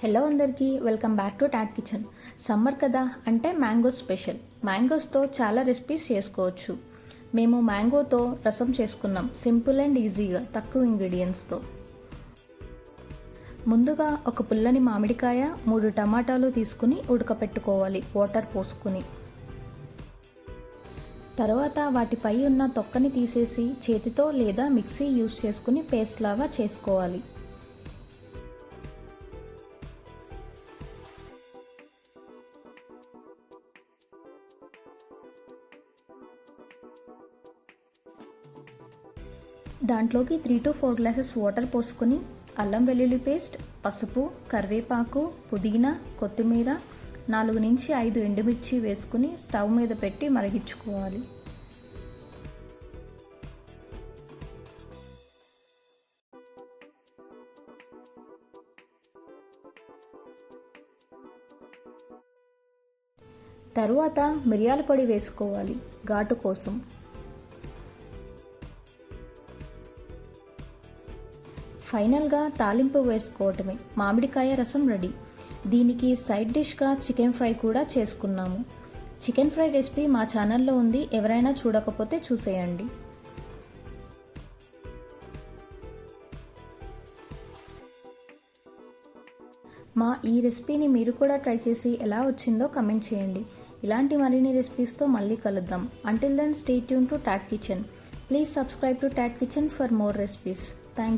Hello అందరికీ welcome back to Tot Kitchen. Summer కదా అంటే మ్యాంగో స్పెషల్. మ్యాంగోస్తో చాలా రెసిపీస్ చేసుకోవచ్చు. మేము మ్యాంగోతో రసం చేసుకున్నాం, సింపుల్ అండ్ ఈజీగా, తక్కువ ఇంగ్రీడియంట్స్తో. ముందుగా ఒక పుల్లని మామిడికాయ, 3 టమాటాలు తీసుకుని ఉడకపెట్టుకోవాలి వాటర్ పోసుకుని. తర్వాత వాటిపై ఉన్న తొక్కని తీసేసి చేతితో లేదా మిక్సీ యూస్ చేసుకుని పేస్ట్ లాగా చేసుకోవాలి. దాంట్లోకి 3 to 4 గ్లాసెస్ వాటర్ పోసుకొని అల్లం వెల్లుల్లి పేస్ట్, పసుపు, కరివేపాకు, పుదీనా, కొత్తిమీర, 4 నుంచి 5 ఎండుమిర్చి వేసుకుని స్టవ్ మీద పెట్టి మరిగించుకోవాలి. తరువాత మిరియాల పొడి వేసుకోవాలి ఘాటు కోసం. ఫైనల్గా తాలింపు వేసుకోవటమే. మామిడికాయ రసం రెడీ. దీనికి సైడ్ డిష్గా చికెన్ ఫ్రై కూడా చేసుకున్నాము. చికెన్ ఫ్రై రెసిపీ మా ఛానల్లో ఉంది, ఎవరైనా చూడకపోతే చూసేయండి. మా ఈ రెసిపీని మీరు కూడా ట్రై చేసి ఎలా వచ్చిందో కమెంట్ చేయండి. ఇలాంటి మరిన్ని రెసిపీస్తో మళ్ళీ కలుద్దాం. Until then, stay tuned to Tat Kitchen. Please subscribe to Tat Kitchen for more recipes. Thank you.